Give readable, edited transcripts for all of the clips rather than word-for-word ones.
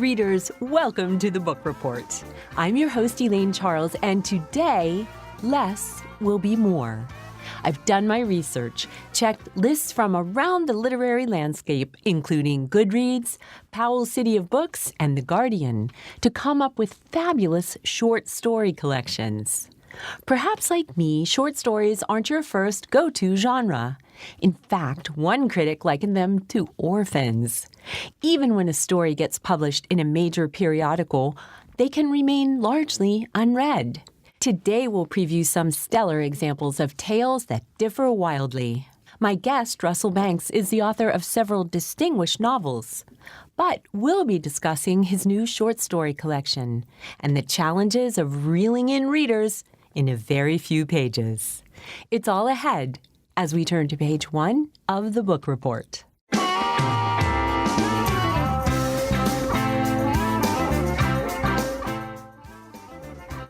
readers, welcome to the Book Report. I'm your host, Elaine Charles, and today, less will be more. I've done my research, checked lists from around the literary landscape, including Goodreads, Powell City of Books, and The Guardian, to come up with fabulous short story collections. Perhaps like me, short stories aren't your first go-to genre. In fact, one critic likened them to orphans. Even when a story gets published in a major periodical, they can remain largely unread. Today we'll preview some stellar examples of tales that differ wildly. My guest, Russell Banks, is the author of several distinguished novels. But we'll be discussing his new short story collection and the challenges of reeling in readers in a very few pages. It's all ahead as we turn to page 1 of the Book Report.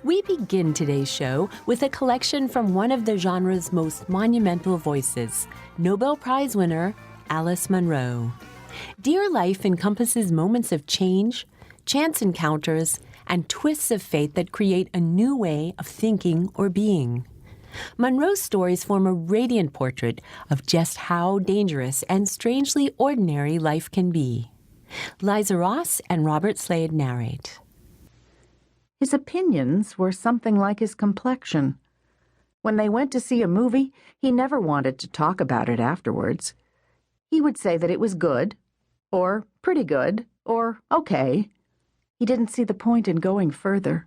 We begin today's show with a collection from one of the genre's most monumental voices, Nobel Prize winner Alice Munro. Dear Life encompasses moments of change, chance encounters, and twists of fate that create a new way of thinking or being. Munro's stories form a radiant portrait of just how dangerous and strangely ordinary life can be. Liza Ross and Robert Slade narrate. His opinions were something like his complexion. When they went to see a movie, he never wanted to talk about it afterwards. He would say that it was good, or pretty good, or okay. He didn't see the point in going further.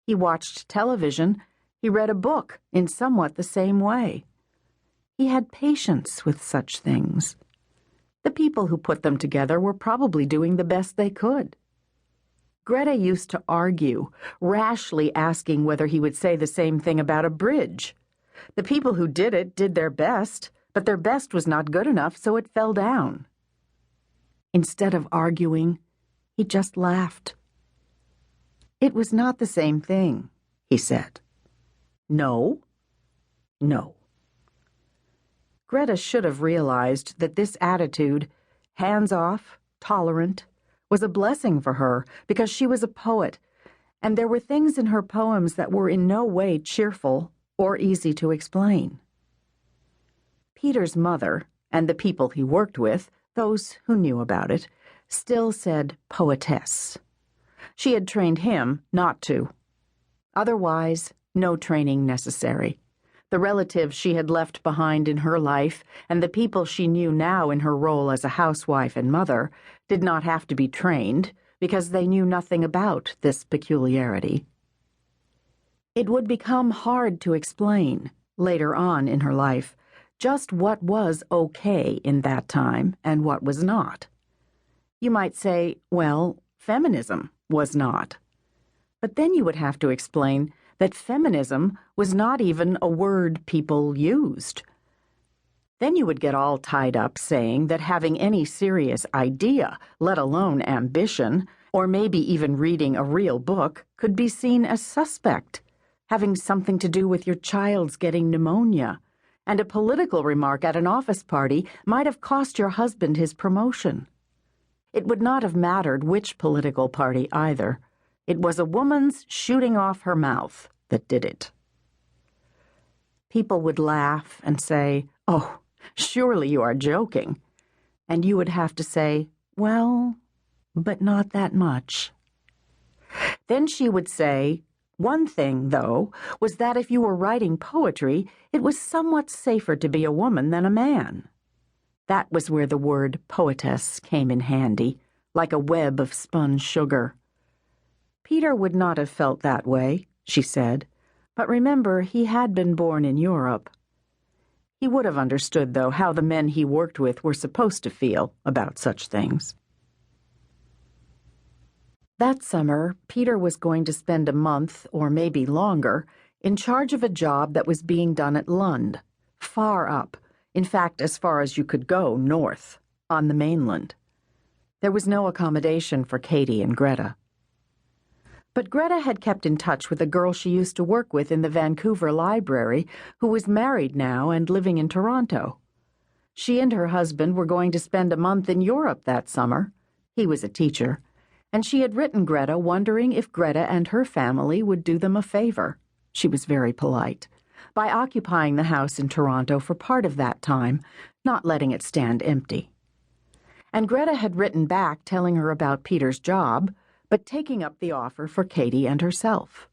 He watched television. He read a book in somewhat the same way. He had patience with such things. The people who put them together were probably doing the best they could. Greta used to argue, rashly asking whether he would say the same thing about a bridge. The people who did it did their best, but their best was not good enough, so it fell down. Instead of arguing, he just laughed. It was not the same thing, he said. No. No. Greta should have realized that this attitude, hands-off, tolerant, was a blessing for her because she was a poet, and there were things in her poems that were in no way cheerful or easy to explain. Peter's mother, and the people he worked with, those who knew about it, still said poetess. She had trained him not to. Otherwise, no training necessary. The relatives she had left behind in her life and the people she knew now in her role as a housewife and mother did not have to be trained because they knew nothing about this peculiarity. It would become hard to explain, later on in her life, just what was okay in that time and what was not. You might say, well, feminism was not. But then you would have to explain that feminism was not even a word people used. Then you would get all tied up saying that having any serious idea, let alone ambition, or maybe even reading a real book, could be seen as suspect, having something to do with your child's getting pneumonia, and a political remark at an office party might have cost your husband his promotion. It would not have mattered which political party either. It was a woman's shooting off her mouth that did it. People would laugh and say, "Oh, surely you are joking." And you would have to say, "Well, but not that much." Then she would say, one thing, though, was that if you were writing poetry, it was somewhat safer to be a woman than a man. That was where the word poetess came in handy, like a web of spun sugar. Peter would not have felt that way, she said, but remember, he had been born in Europe. He would have understood, though, how the men he worked with were supposed to feel about such things. That summer, Peter was going to spend a month, or maybe longer, in charge of a job that was being done at Lund, far up, in fact, as far as you could go north, on the mainland. There was no accommodation for Katie and Greta. But Greta had kept in touch with a girl she used to work with in the Vancouver library who was married now and living in Toronto. She and her husband were going to spend a month in Europe that summer. He was a teacher. and she had written Greta wondering if Greta and her family would do them a favor. She was very polite, by occupying the house in Toronto for part of that time, not letting it stand empty. And Greta had written back telling her about Peter's job, but taking up the offer for Katie and herself.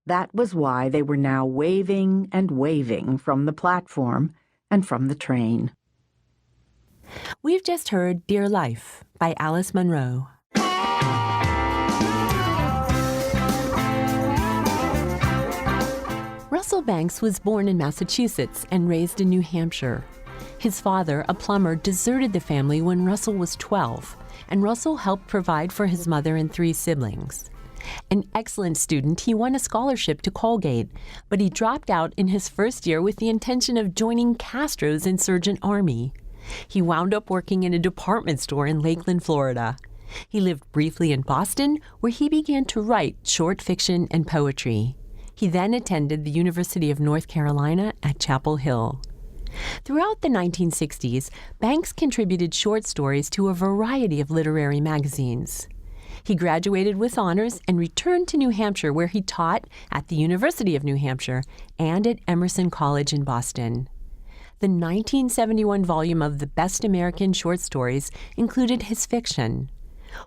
That was why they were now waving and waving from the platform and from the train. We've just heard Dear Life by Alice Munro. Russell Banks was born in Massachusetts and raised in New Hampshire. His father, a plumber, deserted the family when Russell was 12, and Russell helped provide for his mother and 3 siblings. An excellent student, he won a scholarship to Colgate, but he dropped out in his first year with the intention of joining Castro's insurgent army. He wound up working in a department store in Lakeland, Florida. He lived briefly in Boston, where he began to write short fiction and poetry. He then attended the University of North Carolina at Chapel Hill. Throughout the 1960s, Banks contributed short stories to a variety of literary magazines. He graduated with honors and returned to New Hampshire, where he taught at the University of New Hampshire and at Emerson College in Boston. The 1971 volume of the Best American Short Stories included his fiction.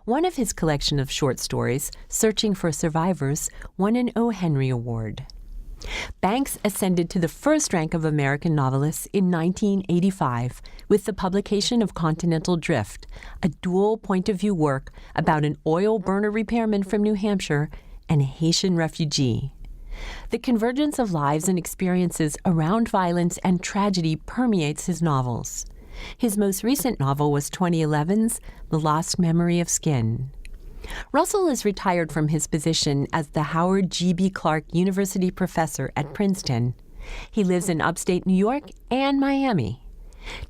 One of his collection of short stories, Searching for Survivors, won an O. Henry Award. Banks ascended to the first rank of American novelists in 1985 with the publication of Continental Drift, a dual point-of-view work about an oil burner repairman from New Hampshire and a Haitian refugee. The convergence of lives and experiences around violence and tragedy permeates his novels. His most recent novel was 2011's The Lost Memory of Skin. Russell is retired from his position as the Howard G.B. Clark University professor at Princeton. He lives in upstate New York and Miami.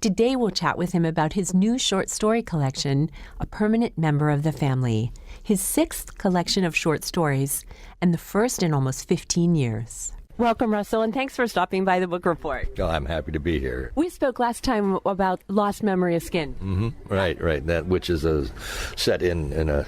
Today we'll chat with him about his new short story collection, A Permanent Member of the Family, his 6th collection of short stories, and the first in almost 15 years. Welcome, Russell, and thanks for stopping by the book report. Oh, I'm happy to be here. We spoke last time about Lost Memory of Skin. Mm-hmm. Right. That which is set in a,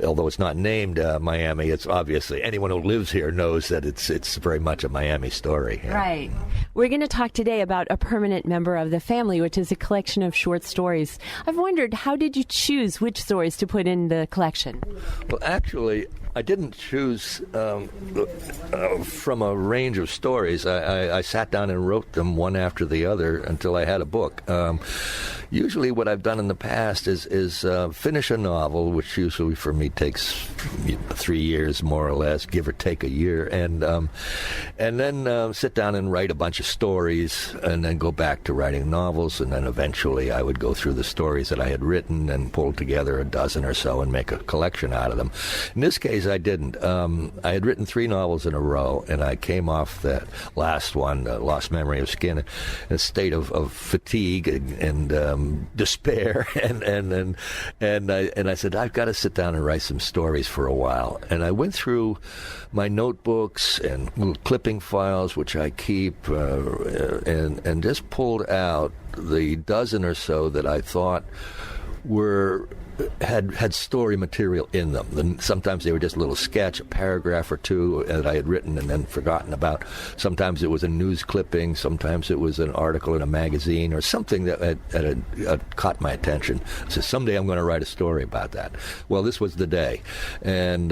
although it's not named Miami. It's obviously anyone who lives here knows that it's very much a Miami story. Yeah. Right. We're going to talk today about A Permanent Member of the Family, which is a collection of short stories. I've wondered, how did you choose which stories to put in the collection? Well, actually, I didn't choose from a range of stories. I sat down and wrote them one after the other until I had a book. Usually what I've done in the past is finish a novel, which usually for me takes 3 years, more or less, give or take a year, and then sit down and write a bunch of stories, and then go back to writing novels, and then eventually I would go through the stories that I had written and pull together a dozen or so and make a collection out of them. In this case, I didn't. I had written 3 novels in a row, and I came off that last one, Lost Memory of Skin, in a state of fatigue and despair, and I said, I've got to sit down and write some stories for a while. And I went through my notebooks and little clipping files, which I keep, and just pulled out the dozen or so that I thought had story material in them. Then sometimes they were just a little sketch, a paragraph or two that I had written and then forgotten about. Sometimes it was a news clipping. Sometimes it was an article in a magazine or something that had caught my attention. I said, someday I'm going to write a story about that. Well, this was the day. And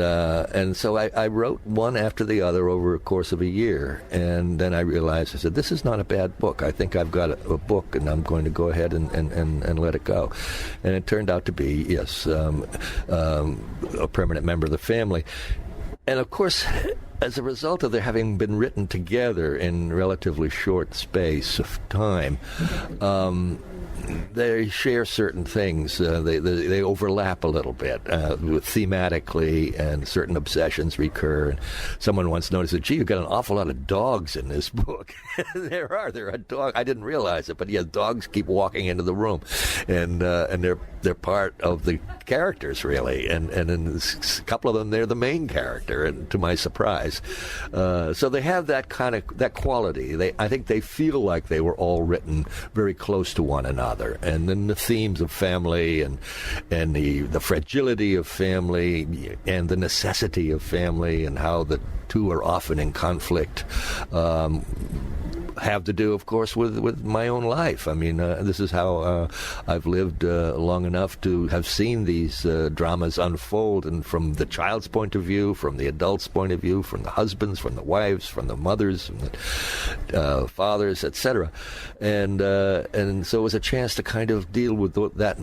so I wrote one after the other over a course of a year. And then I realized, I said, this is not a bad book. I think I've got a book, and I'm going to go ahead and let it go. And it turned out to be, yes, A Permanent Member of the Family. And of course, as a result of their having been written together in relatively short space of time, they share certain things. They overlap a little bit thematically, and certain obsessions recur. And someone once noticed that, gee, you've got an awful lot of dogs in this book. There are dogs. I didn't realize it, but yeah, dogs keep walking into the room, and they're part of the characters, really. And in a couple of them, they're the main character, and to my surprise. guys. So they have that quality. I think they feel like they were all written very close to one another. And then the themes of family and the fragility of family and the necessity of family and how the two are often in conflict have to do, of course, with my own life. I mean, this is how I've lived long enough to have seen these dramas unfold, and from the child's point of view, from the adult's point of view, from the husbands, from the wives, from the mothers, from the fathers, etc. And so it was a chance to kind of deal with that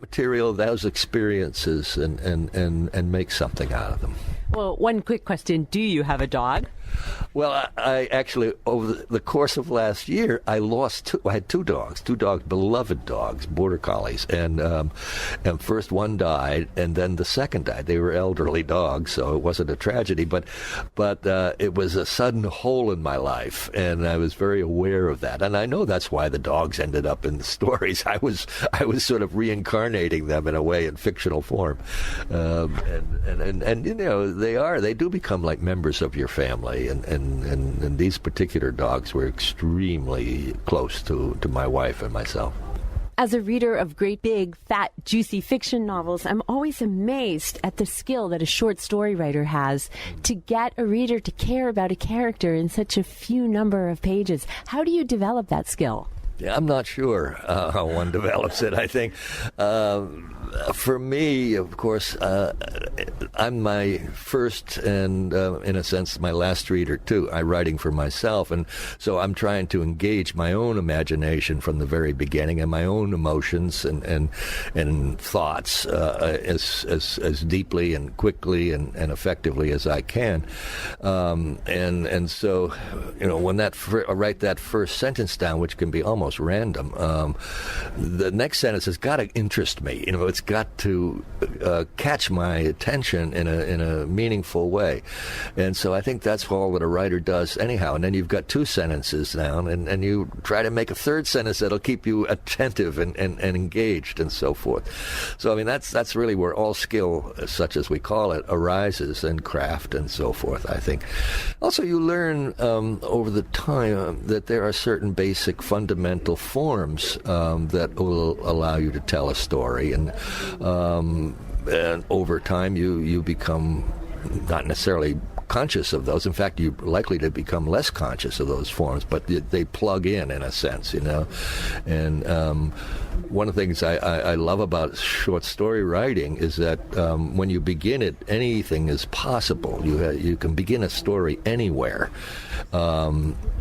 material, those experiences, and make something out of them. Well, one quick question. Do you have a dog? Well, I actually, over the course of last year, I had two dogs, beloved dogs, border collies, and first one died, and then the second died. They were elderly dogs, so it wasn't a tragedy, but it was a sudden hole in my life, and I was very aware of that. And I know that's why the dogs ended up in the stories. I was sort of reincarnating them in a way in fictional form, and you know, they do become like members of your family. And these particular dogs were extremely close to my wife and myself. As a reader of great big, fat, juicy fiction novels, I'm always amazed at the skill that a short story writer has to get a reader to care about a character in such a few number of pages. How do you develop that skill? Yeah, I'm not sure how one develops it. I think for me, of course, I'm my first and, in a sense, my last reader, too. I'm writing for myself, and so I'm trying to engage my own imagination from the very beginning and my own emotions and thoughts as deeply and quickly and effectively as I can. And so, you know, when I write that first sentence down, which can be almost random, the next sentence has got to interest me. You know, it's got to catch my attention in a meaningful way. And so I think that's all that a writer does anyhow. And then you've got two sentences down, and you try to make a third sentence that'll keep you attentive and engaged and so forth. So I mean, that's really where all skill, such as we call it, arises, and craft and so forth, I think. Also, you learn over the time that there are certain basic fundamental forms that will allow you to tell a story, and over time you become not necessarily conscious of those. In fact, you're likely to become less conscious of those forms, but they plug in a sense, you know. And one of the things I love about short story writing is that when you begin it, anything is possible. You can begin a story anywhere.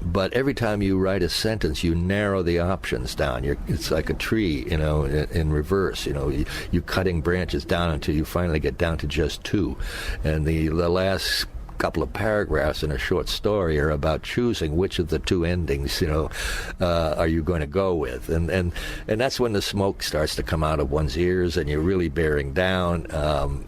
But every time you write a sentence, you narrow the options down. It's like a tree, you know, in reverse. You know, you're cutting branches down until you finally get down to just two. And the last couple of paragraphs in a short story are about choosing which of the two endings, you know, are you going to go with, and that's when the smoke starts to come out of one's ears, and you're really bearing down,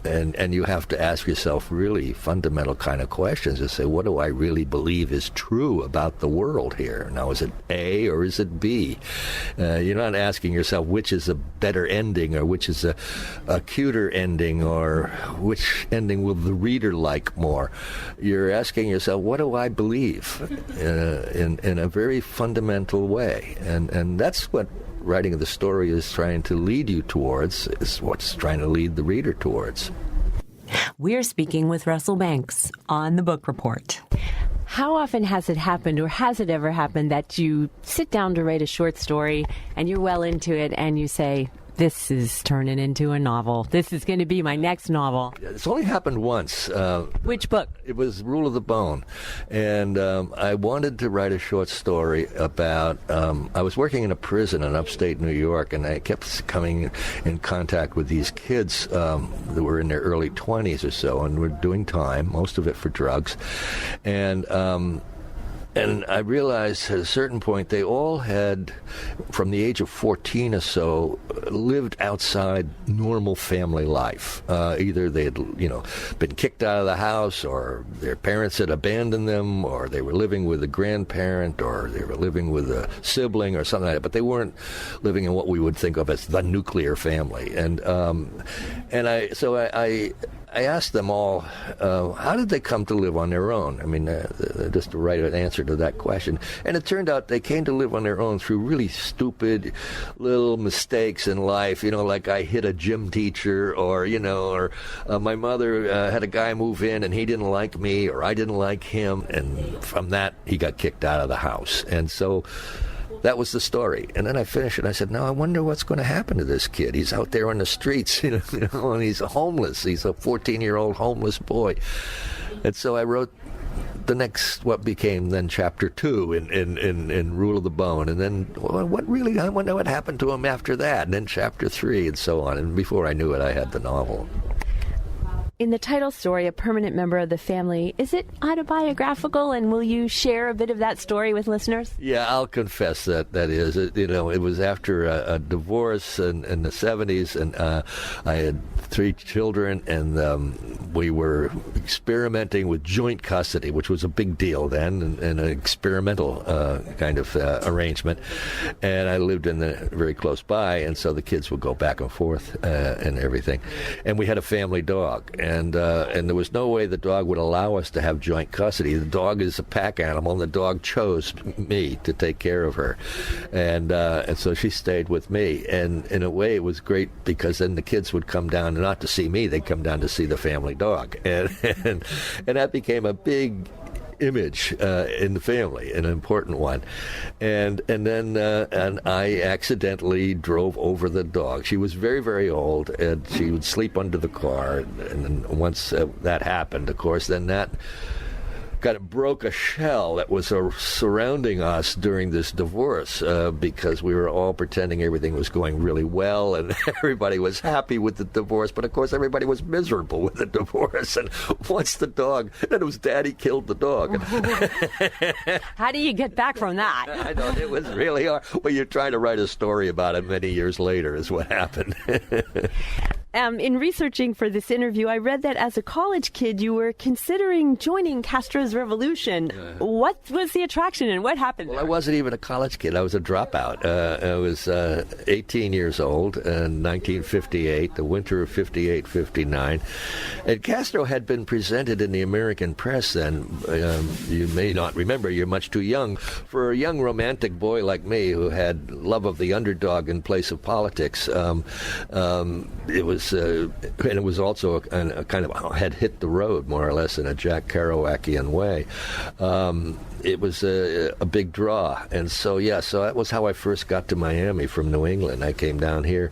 and you have to ask yourself really fundamental kind of questions to say, what do I really believe is true about the world here? Now, is it A or is it B? You're not asking yourself which is a better ending or which is a cuter ending or which ending will the reader like more. You're asking yourself, what do I believe in a very fundamental way? And that's what writing the story is trying to lead you towards, is what's trying to lead the reader towards. We're speaking with Russell Banks on The Book Report. How often has it happened, or has it ever happened, that you sit down to write a short story and you're well into it and you say, this is turning into a novel. This is going to be my next novel. It's only happened once. Which book? It was Rule of the Bone. And I wanted to write a short story about, I was working in a prison in upstate New York, and I kept coming in contact with these kids that were in their early 20s or so, and were doing time, most of it for drugs. And I realized at a certain point they all had, from the age of 14 or so, lived outside normal family life. Either they had, you know, been kicked out of the house, or their parents had abandoned them, or they were living with a grandparent, or they were living with a sibling or something like that. But they weren't living in what we would think of as the nuclear family. And I I asked them all, how did they come to live on their own? I mean, just to write an answer to that question. And it turned out they came to live on their own through really stupid little mistakes in life, like I hit a gym teacher, or my mother had a guy move in and he didn't like me, or I didn't like him, and from that he got kicked out of the house. And so that was the story. And then I finished it. I said, now I wonder what's going to happen to this kid. He's out there on the streets, and he's homeless. He's a 14-year-old homeless boy. And so I wrote what became then chapter 2 in Rule of the Bone. And then I wonder what happened to him after that. And then chapter 3 and so on. And before I knew it, I had the novel. In the title story, A Permanent Member of the Family, is it autobiographical, and will you share a bit of that story with listeners? Yeah, I'll confess that is. It was after a divorce in the 70s, and I had 3 children, and we were experimenting with joint custody, which was a big deal then, and an experimental kind of arrangement. And I lived very close by, and so the kids would go back and forth and everything. And we had a family dog. And there was no way the dog would allow us to have joint custody. The dog is a pack animal, and the dog chose me to take care of her. And so she stayed with me. And in a way, it was great because then the kids would come down, not to see me, they'd come down to see the family dog. And that became a big image in the family, an important one. And then I accidentally drove over the dog. She was very, very old, and she would sleep under the car. And then once that happened, of course, then that kind of broke a shell that was surrounding us during this divorce because we were all pretending everything was going really well and everybody was happy with the divorce. But, of course, everybody was miserable with the divorce. And once and it was Daddy killed the dog. How do you get back from that? I know, it was really hard. Well, you're trying to write a story about it many years later is what happened. In researching for this interview, I read that as a college kid, you were considering joining Castro's revolution. What was the attraction and what happened? Well, I wasn't even a college kid. I was a dropout. I was 18 years old in 1958, the winter of 58-59. And Castro had been presented in the American press then. You may not remember, you're much too young. For a young romantic boy like me who had love of the underdog in place of politics, it was and it was also a kind of had hit the road more or less in a Jack Kerouacian way. It was a big draw, and so that was how I first got to Miami from New England. I came down here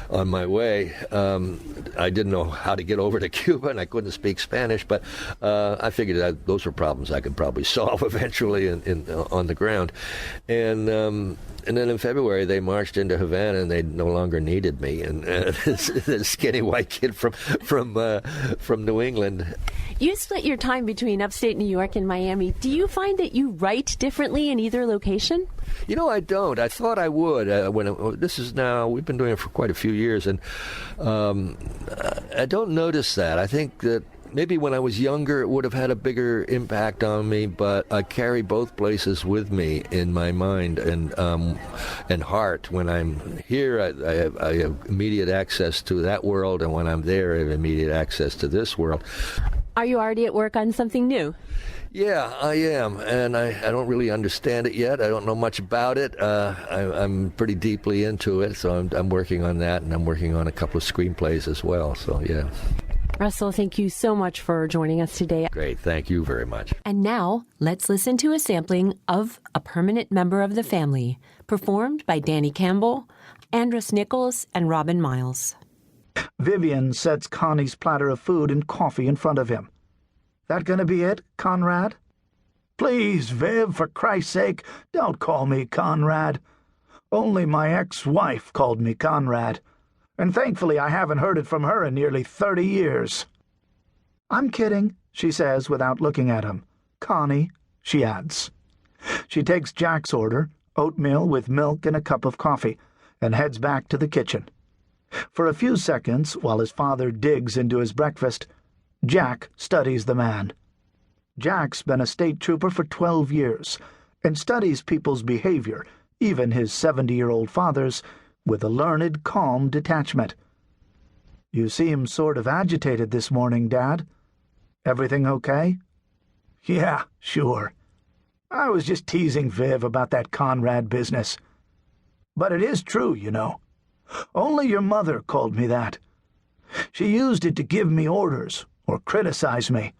on my way. I didn't know how to get over to Cuba, and I couldn't speak Spanish, but I figured that those were problems I could probably solve eventually on the ground. And then in February, they marched into Havana, and they no longer needed me. And this skinny white kid from New England. You split your time between upstate New York and Miami. Do you find that you write differently in either location? I don't. I thought I would. We've been doing it for quite a few years, and I don't notice that. I think that maybe when I was younger, it would have had a bigger impact on me, but I carry both places with me in my mind and heart. When I'm here, I have immediate access to that world, and when I'm there, I have immediate access to this world. Are you already at work on something new? Yeah, I am, and I don't really understand it yet. I don't know much about it. I'm pretty deeply into it, so I'm working on that, and I'm working on a couple of screenplays as well, so yeah. Russell, thank you so much for joining us today. Great, thank you very much. And now, let's listen to a sampling of A Permanent Member of the Family, performed by Danny Campbell, Andrus Nichols, and Robin Miles. Vivian sets Connie's platter of food and coffee in front of him. That gonna be it, Conrad? Please, Viv, for Christ's sake, don't call me Conrad. Only my ex-wife called me Conrad, and thankfully I haven't heard it from her in nearly 30 years. I'm kidding, she says without looking at him. Connie, she adds. She takes Jack's order, oatmeal with milk and a cup of coffee, and heads back to the kitchen. For a few seconds, while his father digs into his breakfast, Jack studies the man. Jack's been a state trooper for 12 years and studies people's behavior, even his 70-year-old father's, with a learned, calm detachment. You seem sort of agitated this morning, Dad. Everything okay? Yeah, sure. I was just teasing Viv about that Conrad business. But it is true, you know. Only your mother called me that. She used it to give me orders or criticize me,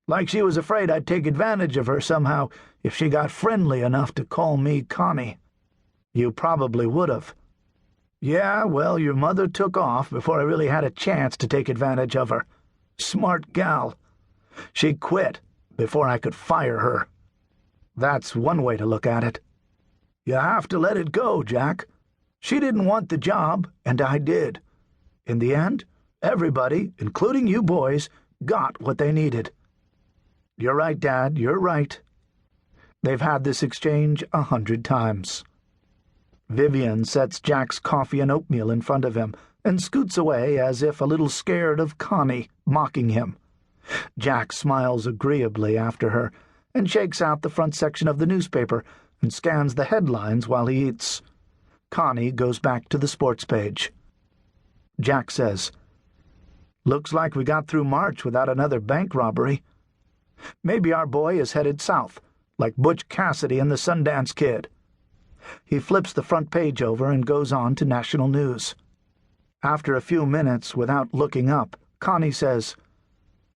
like she was afraid I'd take advantage of her somehow if she got friendly enough to call me Connie. You probably would have. Yeah, well, your mother took off before I really had a chance to take advantage of her. Smart gal. She quit before I could fire her. That's one way to look at it. You have to let it go, Jack. She didn't want the job, and I did. In the end, everybody, including you boys, got what they needed. You're right, Dad, you're right. They've had this exchange 100 times. Vivian sets Jack's coffee and oatmeal in front of him and scoots away as if a little scared of Connie mocking him. Jack smiles agreeably after her and shakes out the front section of the newspaper and scans the headlines while he eats. Connie goes back to the sports page. Jack says, "Looks like we got through March without another bank robbery. Maybe our boy is headed south, like Butch Cassidy and the Sundance Kid." He flips the front page over and goes on to national news. After a few minutes, without looking up, Connie says,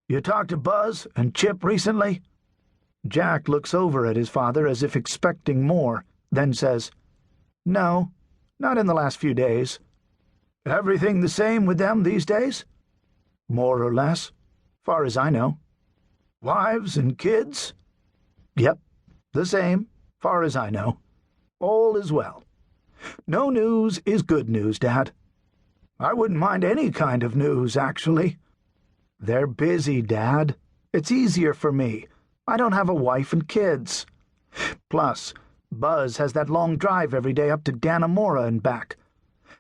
"You talked to Buzz and Chip recently?" Jack looks over at his father as if expecting more, then says, "No, not in the last few days." "Everything the same with them these days?" "More or less, far as I know." "Wives and kids?" "Yep, the same, far as I know. All is well. No news is good news, Dad. I wouldn't mind any kind of news, actually. They're busy, Dad. It's easier for me. I don't have a wife and kids. Plus, Buzz has that long drive every day up to Dannemora and back.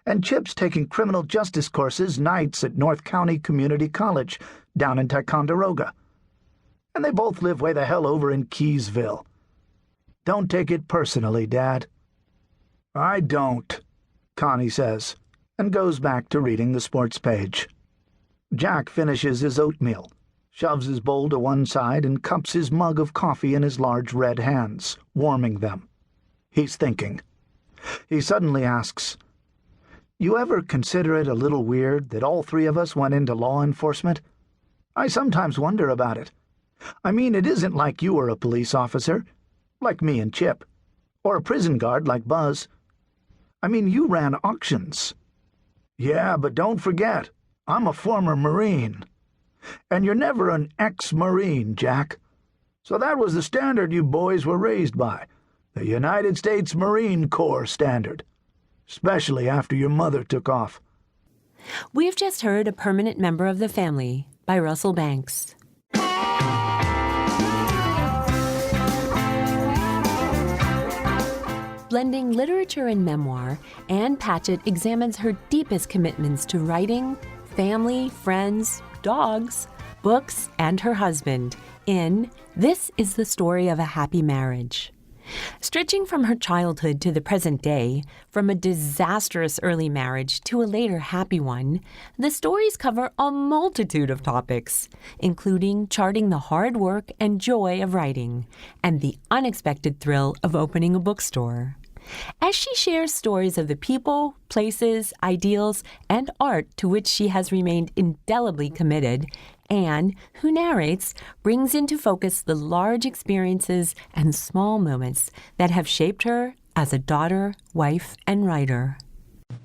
And Chip's taking criminal justice courses nights at North County Community College down in Ticonderoga. And they both live way the hell over in Keysville. Don't take it personally, Dad." "I don't," Connie says, and goes back to reading the sports page. Jack finishes his oatmeal, shoves his bowl to one side, and cups his mug of coffee in his large red hands, warming them. He's thinking. He suddenly asks, "You ever consider it a little weird that all three of us went into law enforcement? I sometimes wonder about it. I mean, it isn't like you were a police officer, like me and Chip, or a prison guard like Buzz. I mean, you ran auctions." "Yeah, but don't forget, I'm a former Marine. And you're never an ex-Marine, Jack. So that was the standard you boys were raised by, the United States Marine Corps standard, especially after your mother took off." We've just heard A Permanent Member of the Family by Russell Banks. Blending literature and memoir, Ann Patchett examines her deepest commitments to writing, family, friends, dogs, books, and her husband in This is the Story of a Happy Marriage. Stretching from her childhood to the present day, from a disastrous early marriage to a later happy one, the stories cover a multitude of topics, including charting the hard work and joy of writing and the unexpected thrill of opening a bookstore. As she shares stories of the people, places, ideals, and art to which she has remained indelibly committed, Anne, who narrates, brings into focus the large experiences and small moments that have shaped her as a daughter, wife, and writer.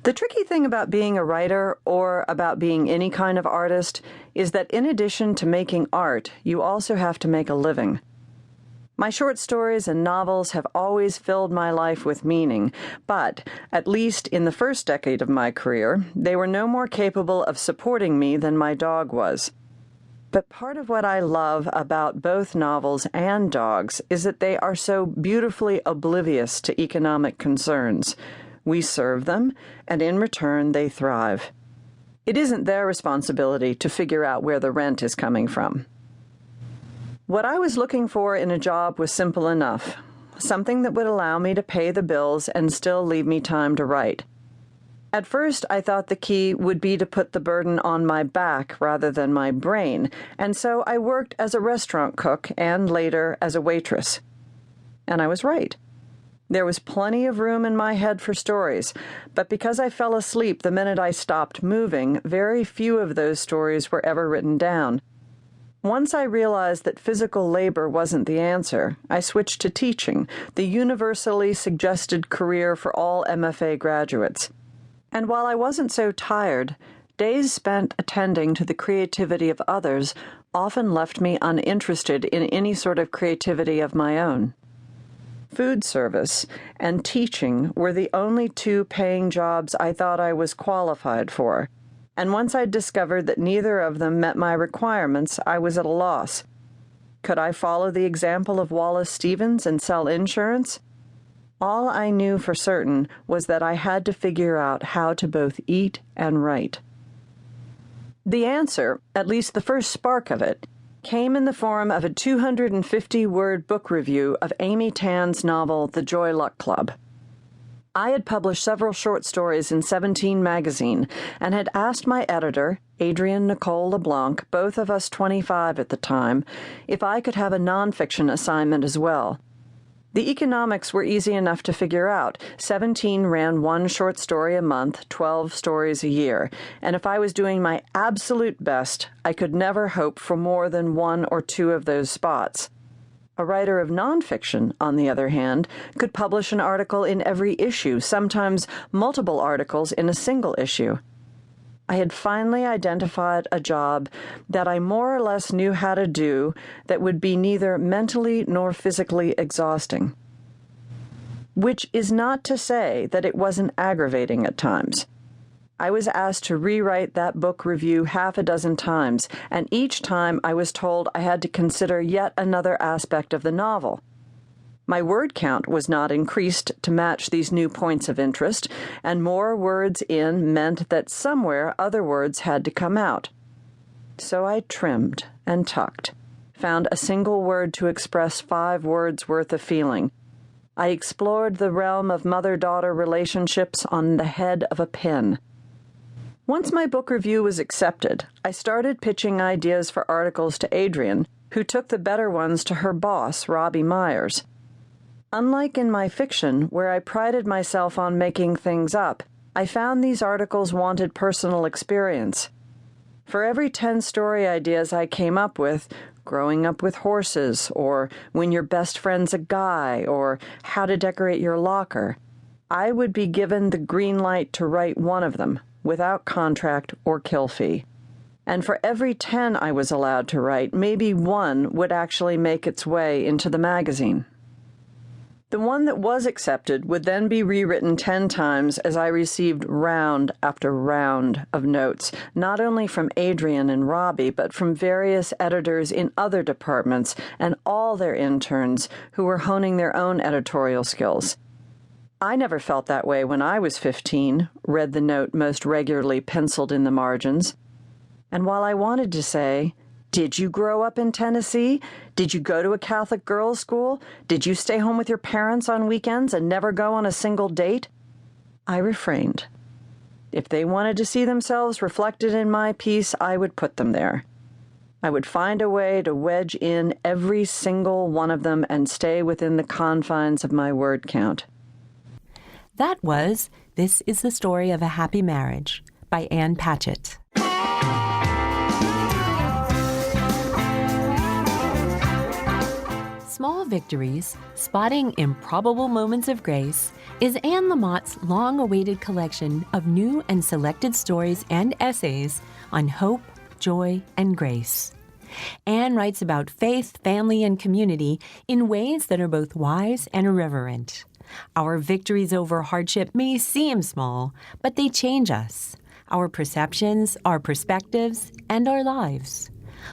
The tricky thing about being a writer or about being any kind of artist is that in addition to making art, you also have to make a living. My short stories and novels have always filled my life with meaning, but, at least in the first decade of my career, they were no more capable of supporting me than my dog was. But part of what I love about both novels and dogs is that they are so beautifully oblivious to economic concerns. We serve them, and in return they thrive. It isn't their responsibility to figure out where the rent is coming from. What I was looking for in a job was simple enough, something that would allow me to pay the bills and still leave me time to write. At first, I thought the key would be to put the burden on my back rather than my brain, and so I worked as a restaurant cook and later as a waitress. And I was right. There was plenty of room in my head for stories, but because I fell asleep the minute I stopped moving, very few of those stories were ever written down. Once I realized that physical labor wasn't the answer, I switched to teaching, the universally suggested career for all MFA graduates. And while I wasn't so tired, days spent attending to the creativity of others often left me uninterested in any sort of creativity of my own. Food service and teaching were the only two paying jobs I thought I was qualified for, and once I'd discovered that neither of them met my requirements, I was at a loss. Could I follow the example of Wallace Stevens and sell insurance? All I knew for certain was that I had to figure out how to both eat and write. The answer, at least the first spark of it, came in the form of a 250-word book review of Amy Tan's novel The Joy Luck Club. I had published several short stories in 17 magazine and had asked my editor, Adrienne Nicole LeBlanc, both of us 25 at the time, if I could have a nonfiction assignment as well. The economics were easy enough to figure out. 17 ran one short story a month, 12 stories a year, and if I was doing my absolute best, I could never hope for more than one or two of those spots. A writer of nonfiction, on the other hand, could publish an article in every issue, sometimes multiple articles in a single issue. I had finally identified a job that I more or less knew how to do that would be neither mentally nor physically exhausting. Which is not to say that it wasn't aggravating at times. I was asked to rewrite that book review half a dozen times, and each time I was told I had to consider yet another aspect of the novel. My word count was not increased to match these new points of interest, and more words in meant that somewhere other words had to come out. So I trimmed and tucked, found a single word to express 5 words worth of feeling. I explored the realm of mother-daughter relationships on the head of a pin. Once my book review was accepted, I started pitching ideas for articles to Adrienne, who took the better ones to her boss, Robbie Myers. Unlike in my fiction, where I prided myself on making things up, I found these articles wanted personal experience. For every 10 story ideas I came up with, growing up with horses, or when your best friend's a guy, or how to decorate your locker, I would be given the green light to write one of them, without contract or kill fee. And for every 10 I was allowed to write, maybe one would actually make its way into the magazine. The one that was accepted would then be rewritten 10 times as I received round after round of notes, not only from Adrienne and Robbie, but from various editors in other departments and all their interns who were honing their own editorial skills. I never felt that way when I was 15, read the note most regularly penciled in the margins. And while I wanted to say, "Did you grow up in Tennessee? Did you go to a Catholic girls' school? Did you stay home with your parents on weekends and never go on a single date?" I refrained. If they wanted to see themselves reflected in my piece, I would put them there. I would find a way to wedge in every single one of them and stay within the confines of my word count. That was This is the Story of a Happy Marriage by Ann Patchett. Small Victories, Spotting Improbable Moments of Grace, is Anne Lamott's long-awaited collection of new and selected stories and essays on hope, joy, and grace. Anne writes about faith, family, and community in ways that are both wise and irreverent. Our victories over hardship may seem small, but they change us, our perceptions, our perspectives, and our lives.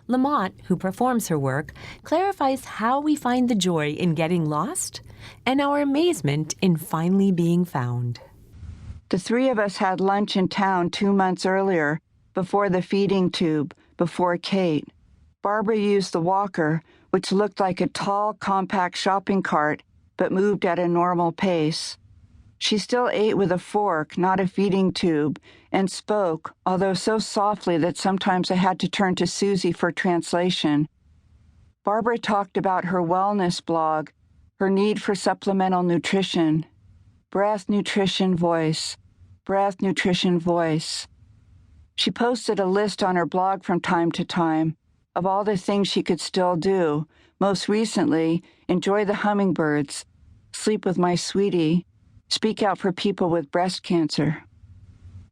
Lamott, who performs her work, clarifies how we find the joy in getting lost and our amazement in finally being found. The 3 of us had lunch in town 2 months earlier, before the feeding tube, before Kate. Barbara used the walker, which looked like a tall, compact shopping cart, but moved at a normal pace. She still ate with a fork, not a feeding tube, and spoke, although so softly that sometimes I had to turn to Susie for translation. Barbara talked about her wellness blog, her need for supplemental nutrition. Breath, nutrition, voice. Breath, nutrition, voice. She posted a list on her blog from time to time of all the things she could still do. Most recently, enjoy the hummingbirds, sleep with my sweetie, speak out for people with breast cancer.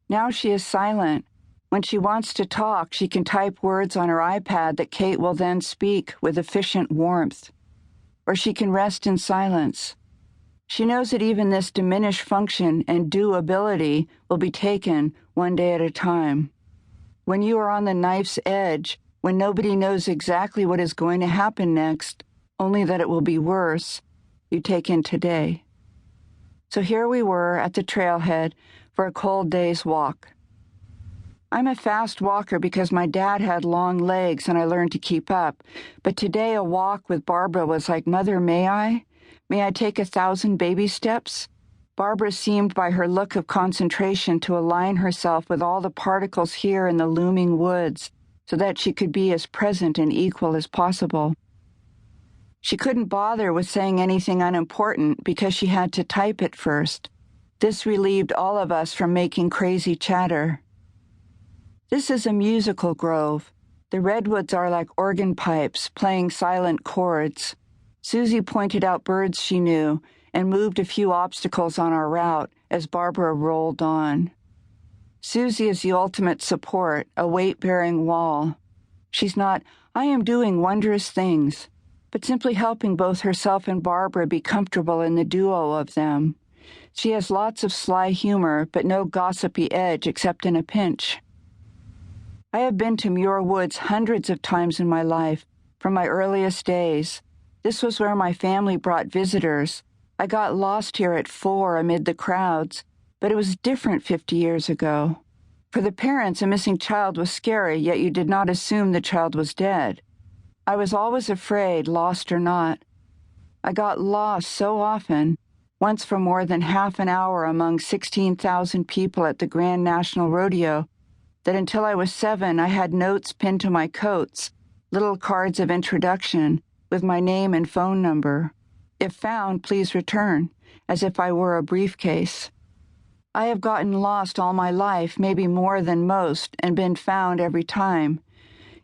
Now she is silent. When she wants to talk, she can type words on her iPad that Kate will then speak with efficient warmth. Or she can rest in silence. She knows that even this diminished function and doability will be taken one day at a time. When you are on the knife's edge, when nobody knows exactly what is going to happen next, only that it will be worse, you take in today. So here we were at the trailhead for a cold day's walk. I'm a fast walker because my dad had long legs and I learned to keep up. But today a walk with Barbara was like, Mother, may I? May I take 1,000 baby steps? Barbara seemed by her look of concentration to align herself with all the particles here in the looming woods so that she could be as present and equal as possible. She couldn't bother with saying anything unimportant because she had to type it first. This relieved all of us from making crazy chatter. This is a musical grove. The redwoods are like organ pipes playing silent chords. Susie pointed out birds she knew and moved a few obstacles on our route as Barbara rolled on. Susie is the ultimate support, a weight-bearing wall. She's not, I am doing wondrous things, but simply helping both herself and Barbara be comfortable in the duo of them. She has lots of sly humor, but no gossipy edge except in a pinch. I have been to Muir Woods hundreds of times in my life, from my earliest days. This was where my family brought visitors. I got lost here at 4 amid the crowds, but it was different 50 years ago. For the parents, a missing child was scary, yet you did not assume the child was dead. I was always afraid, lost or not. I got lost so often, once for more than half an hour among 16,000 people at the Grand National Rodeo, that until I was 7, I had notes pinned to my coats, little cards of introduction, with my name and phone number. If found, please return, as if I were a briefcase. I have gotten lost all my life, maybe more than most, and been found every time.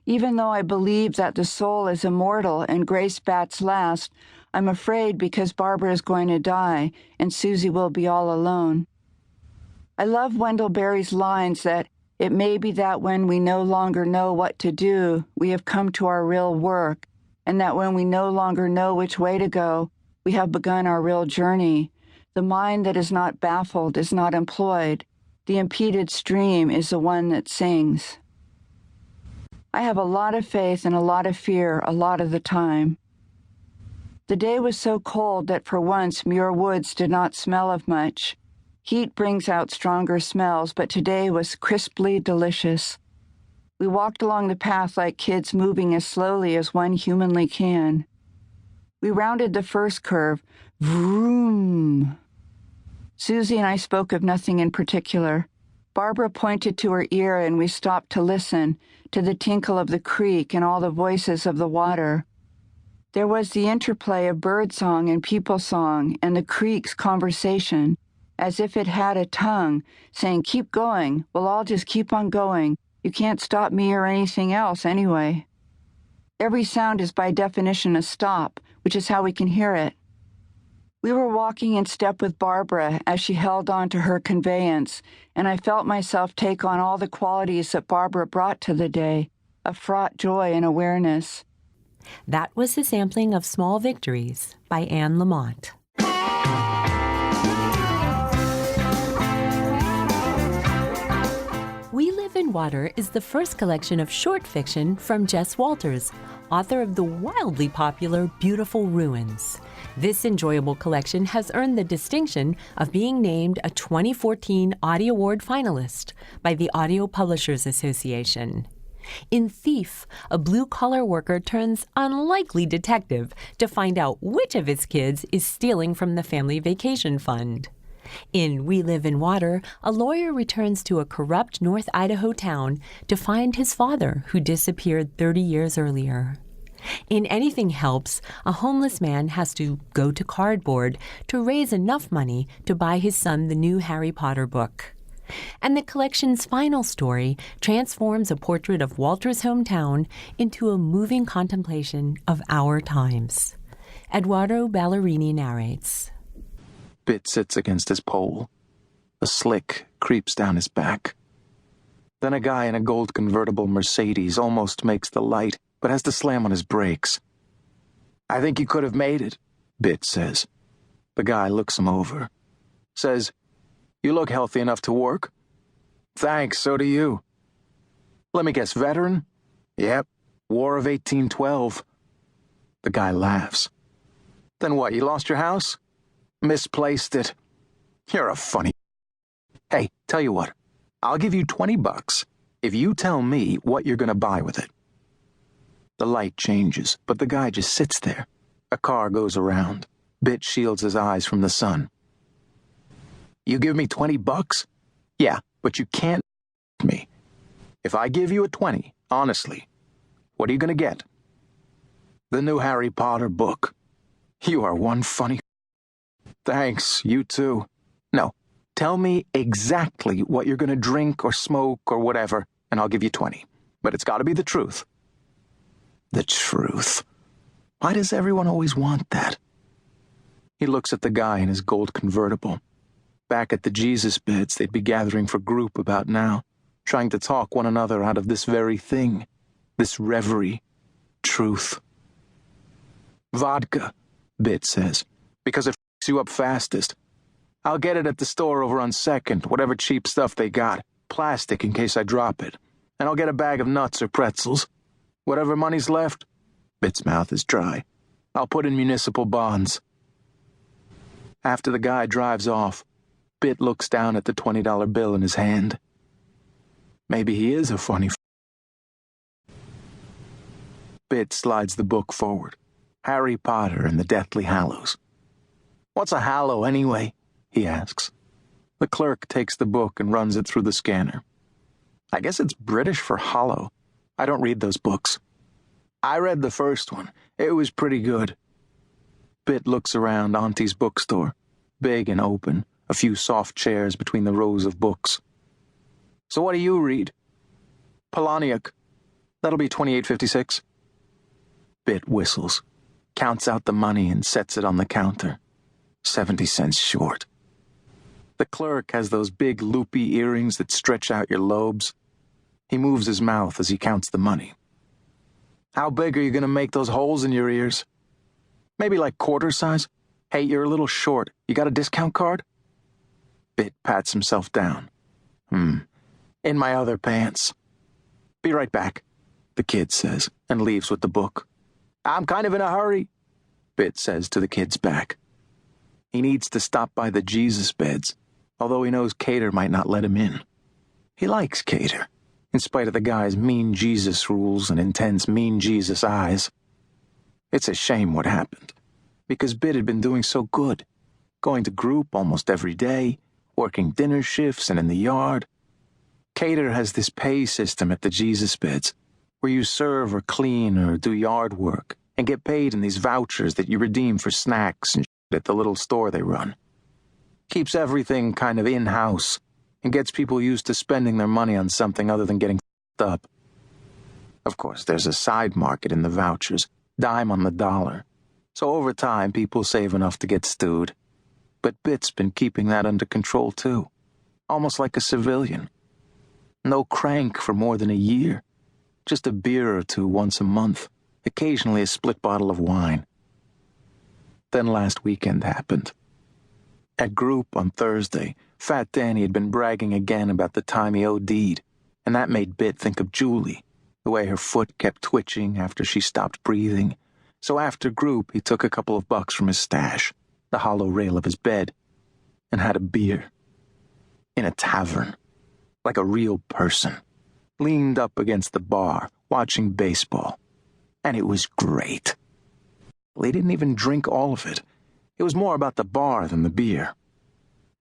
Even though I believe that the soul is immortal and grace bats last, I'm afraid because Barbara is going to die and Susie will be all alone. I love Wendell Berry's lines that it may be that when we no longer know what to do, we have come to our real work, and that when we no longer know which way to go, we have begun our real journey. The mind that is not baffled is not employed. The impeded stream is the one that sings. I have a lot of faith and a lot of fear a lot of the time. The day was so cold that for once Muir Woods did not smell of much. Heat brings out stronger smells, but today was crisply delicious. We walked along the path like kids moving as slowly as one humanly can. We rounded the first curve. Vroom! Susie and I spoke of nothing in particular. Barbara pointed to her ear and we stopped to listen to the tinkle of the creek and all the voices of the water. There was the interplay of birdsong and people song and the creek's conversation, as if it had a tongue, saying, keep going, we'll all just keep on going. You can't stop me or anything else anyway. Every sound is by definition a stop, which is how we can hear it. We were walking in step with Barbara as she held on to her conveyance, and I felt myself take on all the qualities that Barbara brought to the day, a fraught joy and awareness. That was a sampling of Small Victories by Anne Lamott. We Live in Water is the first collection of short fiction from Jess Walters, author of the wildly popular Beautiful Ruins. This enjoyable collection has earned the distinction of being named a 2014 Audie Award finalist by the Audio Publishers Association. In Thief, a blue-collar worker turns unlikely detective to find out which of his kids is stealing from the family vacation fund. In We Live in Water, a lawyer returns to a corrupt North Idaho town to find his father, who disappeared 30 years earlier. In Anything Helps, a homeless man has to go to cardboard to raise enough money to buy his son the new Harry Potter book. And the collection's final story transforms a portrait of Walter's hometown into a moving contemplation of our times. Eduardo Ballerini narrates. Bit sits against his pole. A slick creeps down his back. Then a guy in a gold convertible Mercedes almost makes the light, but has to slam on his brakes. "I think you could have made it," Bit says. The guy looks him over. Says, "You look healthy enough to work." "Thanks, so do you." "Let me guess, veteran?" "Yep, War of 1812. The guy laughs. "Then what, you lost your house?" "Misplaced it." "You're a funny..." "Hey, tell you what, I'll give you $20 if you tell me what you're gonna buy with it." The light changes, but the guy just sits there. A car goes around. Bit shields his eyes from the sun. "You give me $20? Yeah, but you can't me. If I give you a 20, honestly, what are you gonna get?" "The new Harry Potter book." "You are one funny..." "Thanks, you too." "No, tell me exactly what you're gonna drink or smoke or whatever, and I'll give you 20. But it's gotta be the truth." The truth. Why does everyone always want that? He looks at the guy in his gold convertible. Back at the Jesus beds they'd be gathering for group about now, trying to talk one another out of this very thing, this reverie, truth. "Vodka," Bit says, "because it f***s you up fastest. I'll get it at the store over on 2nd, whatever cheap stuff they got, plastic in case I drop it. And I'll get a bag of nuts or pretzels. Whatever money's left," Bit's mouth is dry, "I'll put in municipal bonds." After the guy drives off, Bit looks down at the $20 bill in his hand. Maybe he is a funny Bit slides the book forward. Harry Potter and the Deathly Hallows. "What's a hallow, anyway?" he asks. The clerk takes the book and runs it through the scanner. "I guess it's British for hollow. I don't read those books." "I read the first one. It was pretty good." Bit looks around Auntie's bookstore, big and open, a few soft chairs between the rows of books. "So what do you read?" "Poloniac. That'll be $28.56. Bit whistles, counts out the money and sets it on the counter. 70 cents short. The clerk has those big loopy earrings that stretch out your lobes. He moves his mouth as he counts the money. "How big are you going to make those holes in your ears?" "Maybe like quarter size. Hey, you're a little short. You got a discount card?" Bit pats himself down. In my other pants." "Be right back," the kid says, and leaves with the book. "I'm kind of in a hurry," Bit says to the kid's back. He needs to stop by the Jesus beds, although he knows Cater might not let him in. He likes Cater, in spite of the guy's mean Jesus rules and intense mean Jesus eyes. It's a shame what happened, because Bit had been doing so good, going to group almost every day, working dinner shifts and in the yard. Cater has this pay system at the Jesus beds, where you serve or clean or do yard work and get paid in these vouchers that you redeem for snacks and shit at the little store they run. Keeps everything kind of in-house and gets people used to spending their money on something other than getting f***ed up. Of course, there's a side market in the vouchers, dime on the dollar. So over time, people save enough to get stewed. But Bit's been keeping that under control too, almost like a civilian. No crank for more than a year. Just a beer or two once a month, occasionally a split bottle of wine. Then last weekend happened. At group on Thursday, Fat Danny had been bragging again about the time he OD'd, and that made Bit think of Julie, the way her foot kept twitching after she stopped breathing. So after group, he took a couple of bucks from his stash, the hollow rail of his bed, and had a beer. In a tavern, like a real person, leaned up against the bar, watching baseball. And it was great. Well, he didn't even drink all of it. It was more about the bar than the beer.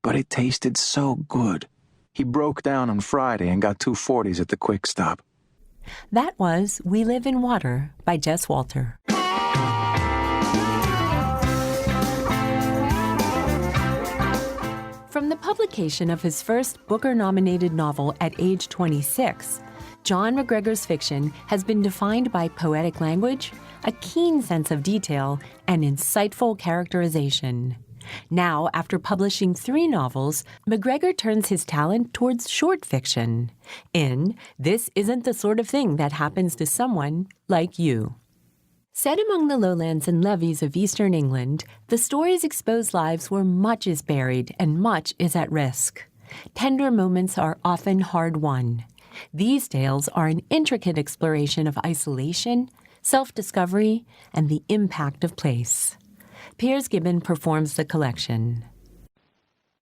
but it tasted so good. He broke down on Friday and got 240s at the Quick Stop. That was We Live in Water by Jess Walter. From the publication of his first Booker-nominated novel at age 26, John McGregor's fiction has been defined by poetic language, a keen sense of detail, and insightful characterization. Now, after publishing 3 novels, McGregor turns his talent towards short fiction. In This Isn't the Sort of Thing That Happens to Someone Like You. Set among the lowlands and levees of eastern England, the stories expose lives where much is buried and much is at risk. Tender moments are often hard-won. These tales are an intricate exploration of isolation, self-discovery, and the impact of place. Piers Gibbon performs the collection.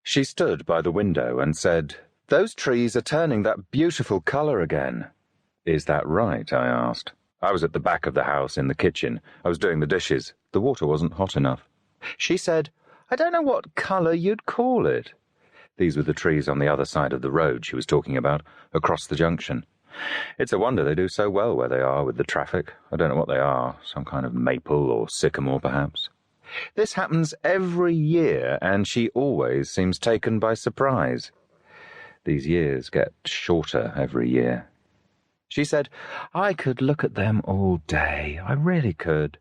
She stood by the window and said, "Those trees are turning that beautiful colour again." "Is that right?" I asked. I was at the back of the house in the kitchen. I was doing the dishes. The water wasn't hot enough. She said, "I don't know what colour you'd call it." These were the trees on the other side of the road she was talking about, across the junction. It's a wonder they do so well where they are with the traffic. I don't know what they are, some kind of maple or sycamore perhaps. This happens every year, and she always seems taken by surprise. These years get shorter every year. She said, "I could look at them all day, I really could."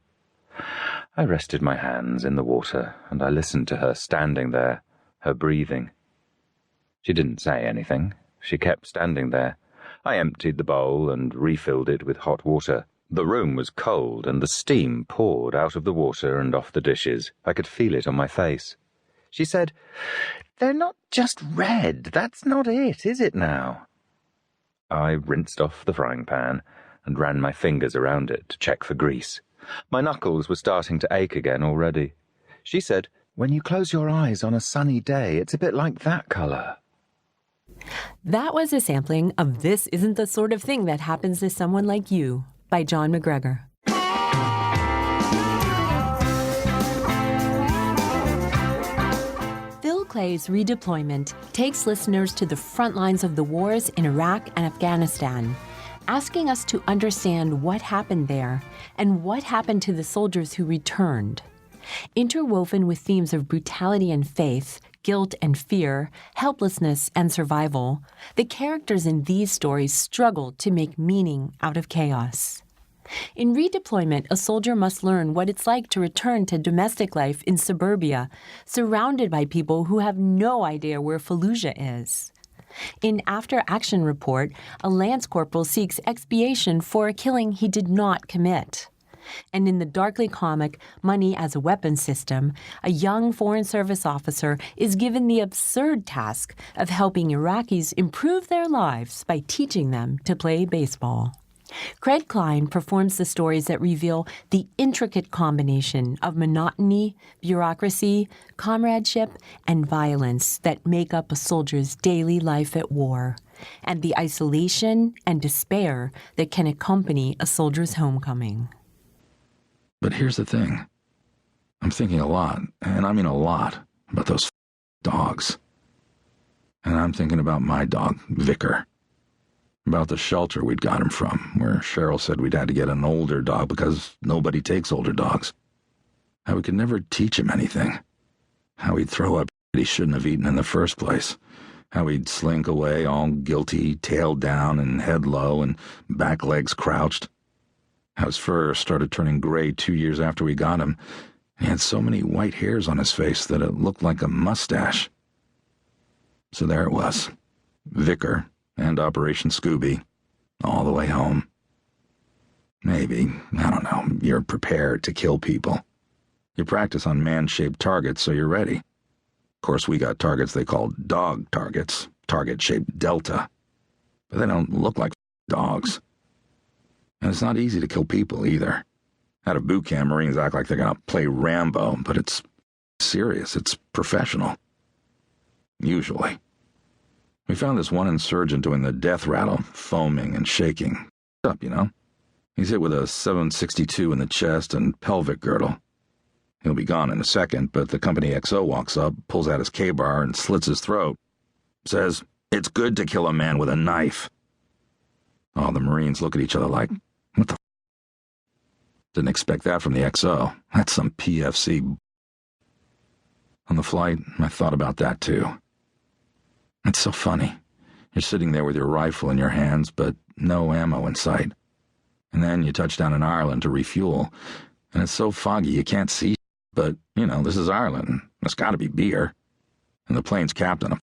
I rested my hands in the water, and I listened to her standing there, her breathing. She didn't say anything. She kept standing there. I emptied the bowl and refilled it with hot water. The room was cold, and the steam poured out of the water and off the dishes. I could feel it on my face. She said, "They're not just red. That's not it, is it now?" I rinsed off the frying pan and ran my fingers around it to check for grease. My knuckles were starting to ache again already. She said, "When you close your eyes on a sunny day, it's a bit like that colour." That was a sampling of This Isn't the Sort of Thing That Happens to Someone Like You by John McGregor. Phil Clay's Redeployment takes listeners to the front lines of the wars in Iraq and Afghanistan, asking us to understand what happened there and what happened to the soldiers who returned. Interwoven with themes of brutality and faith, guilt and fear, helplessness and survival, the characters in these stories struggle to make meaning out of chaos. In Redeployment, a soldier must learn what it's like to return to domestic life in suburbia, surrounded by people who have no idea where Fallujah is. In After Action Report, a lance corporal seeks expiation for a killing he did not commit. And in the darkly comic Money as a Weapon System, a young Foreign Service officer is given the absurd task of helping Iraqis improve their lives by teaching them to play baseball. Craig Klein performs the stories that reveal the intricate combination of monotony, bureaucracy, comradeship, and violence that make up a soldier's daily life at war, and the isolation and despair that can accompany a soldier's homecoming. But here's the thing. I'm thinking a lot, and I mean a lot, about those dogs. And I'm thinking about my dog, Vicar. About the shelter we'd got him from, where Cheryl said we'd had to get an older dog because nobody takes older dogs. How we could never teach him anything. How he'd throw up he shouldn't have eaten in the first place. How he'd slink away all guilty, tail down and head low and back legs crouched. How his fur started turning gray 2 years after we got him. He had so many white hairs on his face that it looked like a mustache. So there it was. Vicar and Operation Scooby, all the way home. Maybe, I don't know, you're prepared to kill people. You practice on man-shaped targets so you're ready. Of course, we got targets they call dog targets, target-shaped Delta. But they don't look like dogs. And it's not easy to kill people either. Out of boot camp, Marines act like they're going to play Rambo, but it's serious, it's professional. Usually. We found this one insurgent doing the death rattle, foaming and shaking. Up, you know? He's hit with a 7.62 in the chest and pelvic girdle. He'll be gone in a second, but the company XO walks up, pulls out his K-bar, and slits his throat. Says, "It's good to kill a man with a knife." All the Marines look at each other like, what the f***? Didn't expect that from the XO. That's some PFC. On the flight, I thought about that too. It's so funny. You're sitting there with your rifle in your hands, but no ammo in sight. And then you touch down in Ireland to refuel, and it's so foggy you can't see. But, this is Ireland. There's got to be beer. And the plane's captain, a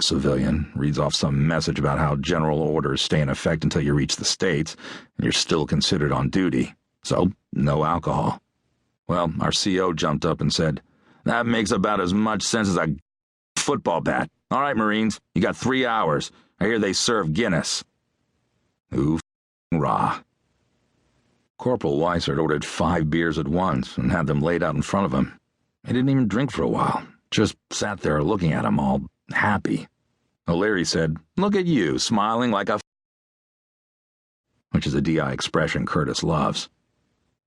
civilian, reads off some message about how general orders stay in effect until you reach the States, and you're still considered on duty. So, no alcohol. Well, our CO jumped up and said, "That makes about as much sense as a football bat. All right, Marines, you got 3 hours. I hear they serve Guinness." Ooh, rah. Corporal Weissert ordered 5 beers at once and had them laid out in front of him. He didn't even drink for a while, just sat there looking at him all happy. O'Leary said, "Look at you, smiling like a which is a DI expression Curtis loves.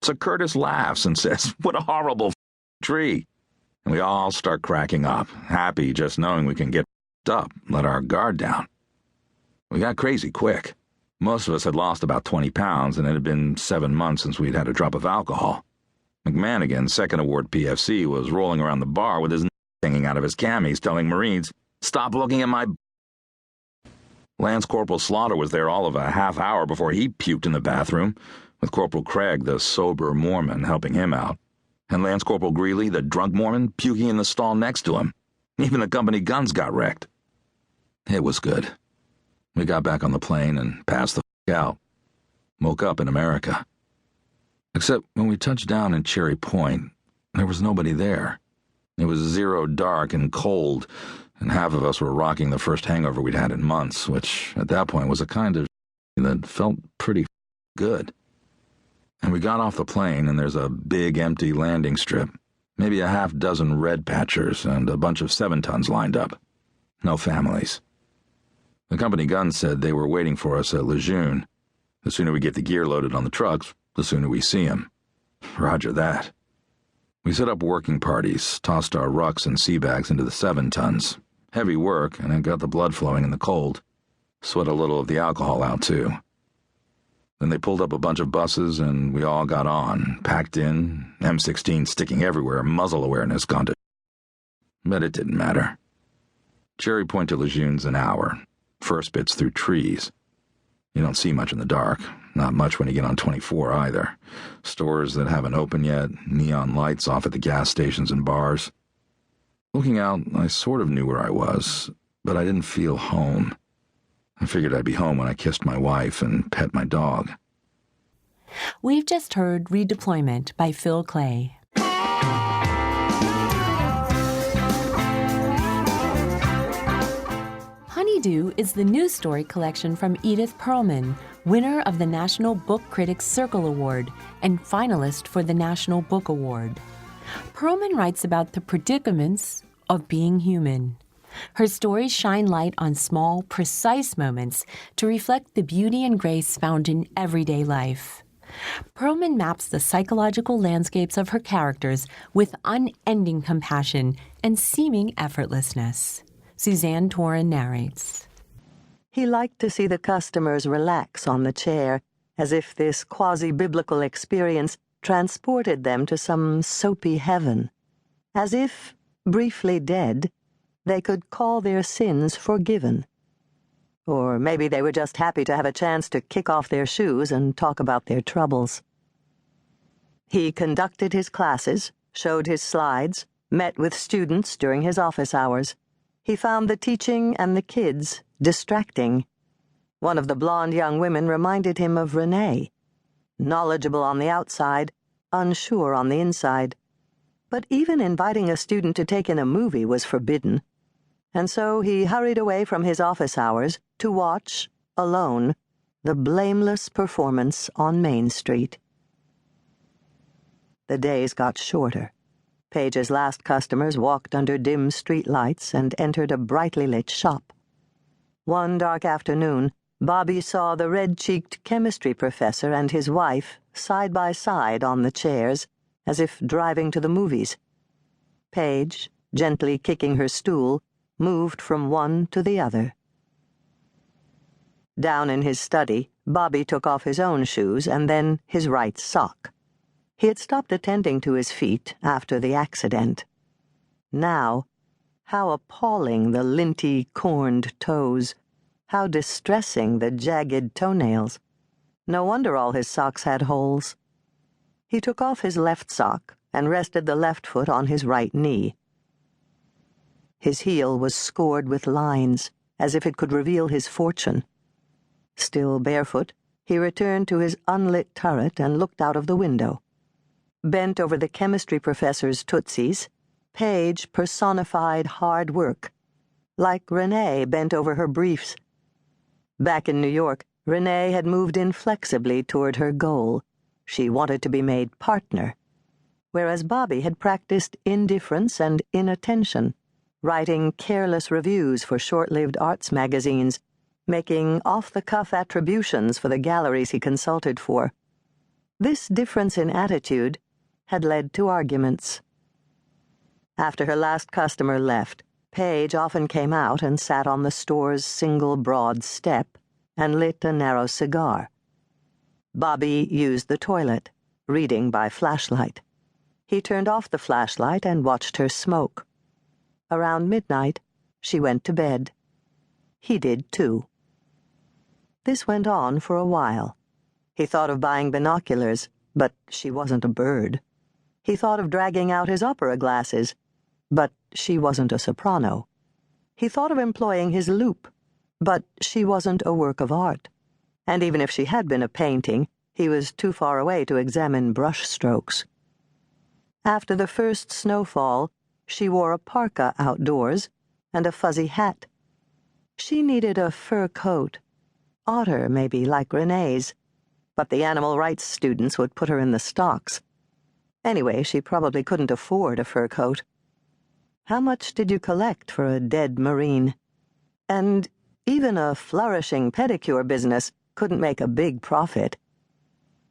So Curtis laughs and says, "What a horrible tree." And we all start cracking up, happy just knowing we can get up, let our guard down. We got crazy quick. Most of us had lost about 20 pounds, and it had been 7 months since we'd had a drop of alcohol. McManigan, second award PFC, was rolling around the bar with his hanging out of his camis, telling Marines, "Stop looking at my..." Lance Corporal Slaughter was there all of a half hour before he puked in the bathroom, with Corporal Craig, the sober Mormon, helping him out, and Lance Corporal Greeley, the drunk Mormon, puking in the stall next to him. Even the company guns got wrecked. It was good. We got back on the plane and passed the out. Woke up in America. Except when we touched down in Cherry Point, there was nobody there. It was 0 dark and cold, and half of us were rocking the first hangover we'd had in months, which at that point was a kind of that felt pretty good. And we got off the plane, and there's a big empty landing strip, maybe a half dozen red patchers, and a bunch of 7-tons lined up. No families. The company guns said they were waiting for us at Lejeune. The sooner we get the gear loaded on the trucks, the sooner we see them. Roger that. We set up working parties, tossed our rucks and sea bags into the 7-tons. Heavy work, and it got the blood flowing in the cold. Sweat a little of the alcohol out, too. Then they pulled up a bunch of buses, and we all got on, packed in, M16 sticking everywhere, muzzle awareness gone to. But it didn't matter. Cherry Point to Lejeune's an hour. First bit's through trees. You don't see much in the dark. Not much when you get on 24 either. Stores that haven't opened yet, neon lights off at the gas stations and bars. Looking out, I sort of knew where I was, but I didn't feel home. I figured I'd be home when I kissed my wife and pet my dog. We've just heard Redeployment by Phil Clay. Honeydew is the news story collection from Edith Perlman, winner of the National Book Critics Circle Award and finalist for the National Book Award. Perlman writes about the predicaments of being human. Her stories shine light on small, precise moments to reflect the beauty and grace found in everyday life. Perlman maps the psychological landscapes of her characters with unending compassion and seeming effortlessness. Suzanne Toren narrates. He liked to see the customers relax on the chair, as if this quasi-biblical experience transported them to some soapy heaven. As if, briefly dead, they could call their sins forgiven. Or maybe they were just happy to have a chance to kick off their shoes and talk about their troubles. He conducted his classes, showed his slides, met with students during his office hours. He found the teaching and the kids distracting. One of the blonde young women reminded him of Renee, knowledgeable on the outside, unsure on the inside. But even inviting a student to take in a movie was forbidden. And so he hurried away from his office hours to watch, alone, the blameless performance on Main Street. The days got shorter. Page's last customers walked under dim street lights and entered a brightly lit shop. One dark afternoon, Bobby saw the red-cheeked chemistry professor and his wife side by side on the chairs as if driving to the movies. Paige, gently kicking her stool, moved from one to the other. Down in his study, Bobby took off his own shoes and then his right sock. He had stopped attending to his feet after the accident. Now, how appalling the linty, corned toes. How distressing the jagged toenails. No wonder all his socks had holes. He took off his left sock and rested the left foot on his right knee. His heel was scored with lines, as if it could reveal his fortune. Still barefoot, he returned to his unlit turret and looked out of the window. Bent over the chemistry professor's tootsies, Paige personified hard work, like Renee bent over her briefs. Back in New York, Renee had moved inflexibly toward her goal. She wanted to be made partner, whereas Bobby had practiced indifference and inattention, writing careless reviews for short-lived arts magazines, making off-the-cuff attributions for the galleries he consulted for. This difference in attitude had led to arguments. After her last customer left, Paige often came out and sat on the store's single broad step and lit a narrow cigar. Bobby used the toilet, reading by flashlight. He turned off the flashlight and watched her smoke. Around midnight, she went to bed. He did too. This went on for a while. He thought of buying binoculars, but she wasn't a bird. He thought of dragging out his opera glasses, but she wasn't a soprano. He thought of employing his loupe, but she wasn't a work of art. And even if she had been a painting, he was too far away to examine brush strokes. After the first snowfall, she wore a parka outdoors and a fuzzy hat. She needed a fur coat. Otter, maybe, like Renee's. But the animal rights students would put her in the stocks. Anyway, she probably couldn't afford a fur coat. How much did you collect for a dead Marine? And even a flourishing pedicure business couldn't make a big profit.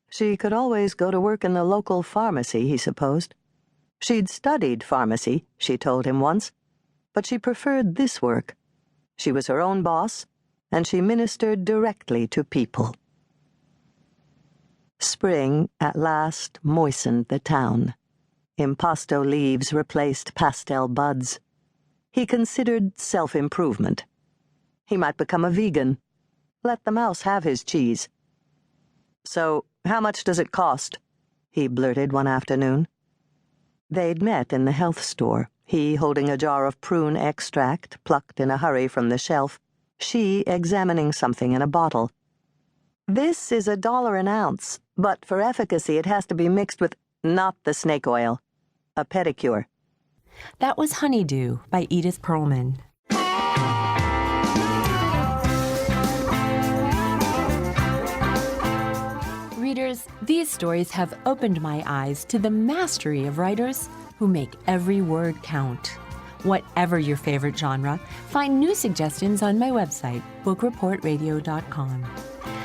She could always go to work in the local pharmacy, he supposed. She'd studied pharmacy, she told him once, but she preferred this work. She was her own boss, and she ministered directly to people. Spring at last moistened the town. Impasto leaves replaced pastel buds. He considered self-improvement. He might become a vegan. Let the mouse have his cheese. "So, how much does it cost?" he blurted one afternoon. They'd met in the health store, he holding a jar of prune extract plucked in a hurry from the shelf, she examining something in a bottle. "This is $1 an ounce, but for efficacy it has to be mixed with not the snake oil, a pedicure." That was Honeydew by Edith Perlman. Readers, these stories have opened my eyes to the mastery of writers who make every word count. Whatever your favorite genre, find new suggestions on my website, bookreportradio.com.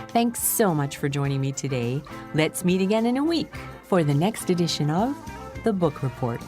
Thanks so much for joining me today. Let's meet again in a week for the next edition of The Book Report.